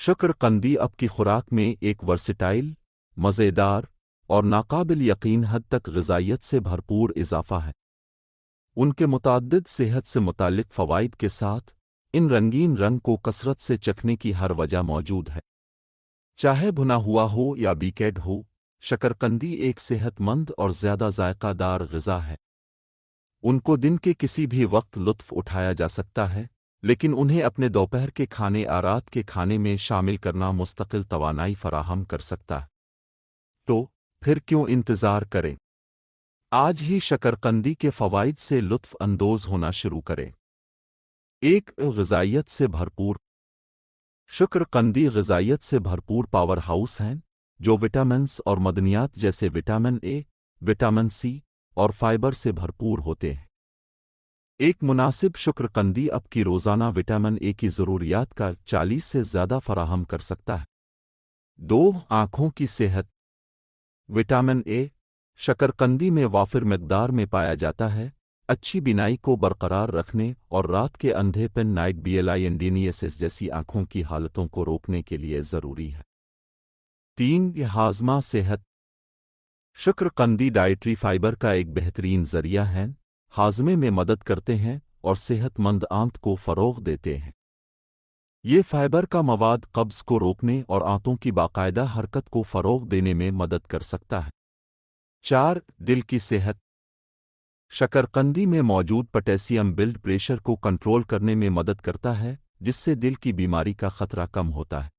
शकरकंदी आपकी खुराक में एक वर्सेटाइल, मज़ेदार और नाकाबिल यकीन हद तक ग़िज़ाइयत से भरपूर इज़ाफ़ा है। उनके मुतअद्दिद सेहत से मुताल्लिक़ फ़वाइद के साथ इन रंगीन रंग को कसरत से चखने की हर वजह मौजूद है। चाहे भुना हुआ हो या बीकेड हो, शकरकंदी एक सेहतमंद और ज़्यादा जायकादार ग़िज़ा है। उनको दिन के किसी भी वक्त लुत्फ़ उठाया जा सकता है, लेकिन उन्हें अपने दोपहर के खाने या रात के खाने में शामिल करना मुस्तकिल तवानाई फराहम कर सकता है। तो फिर क्यों इंतज़ार करें? आज ही शकरकंदी के फ़वाइद से लुत्फ़ अंदोज़ होना शुरू करें। एक ग़िज़ाइयत से भरपूर शकरकंदी ग़िज़ाइयत से भरपूर पावर हाउस हैं, जो विटामिन्स और मदनियात जैसे विटामिन ए, विटामिन सी और फाइबर से भरपूर होते हैं। एक मुनासिब शकरकंदी आपकी रोज़ाना विटामिन ए की ज़रूरियात का 40 से ज़्यादा फराहम कर सकता है। 2 आँखों की सेहत। विटामिन ए शकरकंदी में वाफिर मिक़दार में पाया जाता है, अच्छी बीनाई को बरकरार रखने और रात के अंधेपन नाइट ब्लाइंडनेस जैसी आँखों की हालतों को रोकने के लिए ज़रूरी है। 3 हाज़मा सेहत। शकरकंदी डाइटरी फाइबर का एक बेहतरीन ज़रिया है, हाज़मे में मदद करते हैं और सेहतमंद आंत को फ़रोग़ देते हैं। ये फाइबर का मवाद कब्ज़ को रोकने और आंतों की बाकायदा हरकत को फ़रोग़ देने में मदद कर सकता है। 4 दिल की सेहत। शकरकंदी में मौजूद पोटेशियम ब्लड प्रेशर को कंट्रोल करने में मदद करता है, जिससे दिल की बीमारी का खतरा कम होता है।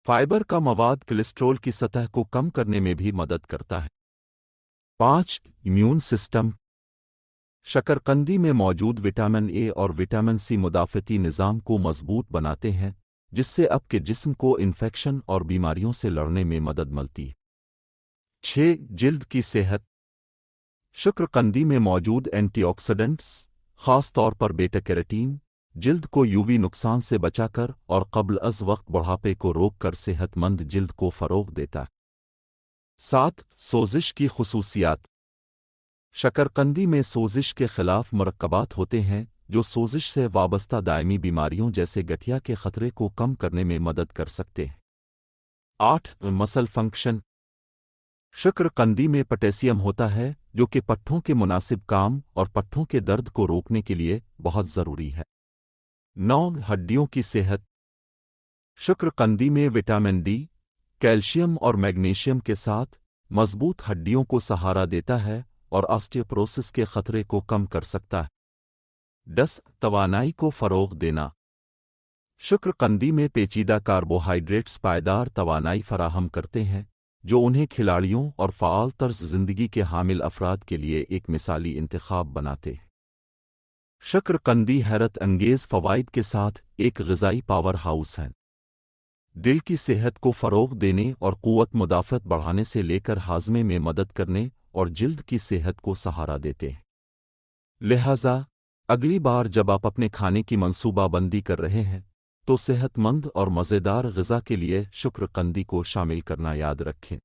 फाइबर का मवाद कोलेस्ट्रॉल की सतह को कम करने में भी मदद करता है। 5 इम्यून सिस्टम। शकरकंदी में मौजूद विटामिन ए और विटामिन सी मुदाफ़ती निज़ाम को मज़बूत बनाते हैं, जिससे आपके जिस्म को इन्फेक्शन और बीमारियों से लड़ने में मदद मिलती है। 6 जिल्द की सेहत। शकरकंदी में मौजूद एंटीऑक्सीडेंट्स, ख़ास तौर पर बीटा कैरोटीन, जिल्द को यूवी नुकसान से बचाकर और क़ब्ल अज़ वक्त बुढ़ापे को रोककर सेहतमंद जिल्द को फ़रोग़ देता है। 7 सोज़िश की ख़ुसूसियात। शकरकंदी में सोज़िश के ख़िलाफ़ मरकबात होते हैं, जो सोज़िश से वाबस्ता दायमी बीमारियों जैसे गठिया के ख़तरे को कम करने में मदद कर सकते हैं। 8 मसल फंक्शन। शकरकंदी में पोटेशियम होता है, जो कि पट्ठों के मुनासिब काम और पट्ठों के दर्द को रोकने के लिए बहुत ज़रूरी है। 9 हड्डियों की सेहत। शकरकंदी में विटामिन डी, कैल्शियम और मैग्नीशियम के साथ मज़बूत हड्डियों को सहारा देता है और ऑस्टियोपोरोसिस के खतरे को कम कर सकता है। 10 तवानाई को फ़रोग़ देना। शकरकंदी में पेचीदा कार्बोहाइड्रेट्स पायदार तवानाई फराहम करते हैं, जो उन्हें खिलाड़ियों और फ़आल तर्ज़ ज़िंदगी के हामिल अफ़राद के लिए एक मिसाली इंतख़ाब बनाते हैं। शकरकंदी हैरत अंगेज़ फ़वाइद के साथ एक ग़िज़ाई पावर हाउस है। दिल की सेहत को फ़रोग़ देने और क़ुव्वत मुदाफ़त बढ़ाने से लेकर हाज़मे में मदद करने और जिल्द की सेहत को सहारा देते हैं। लिहाजा अगली बार जब आप अपने खाने की मंसूबाबंदी कर रहे हैं, तो सेहतमंद और मज़ेदार ग़िज़ा के लिए शकरकंदी को शामिल करना याद रखें।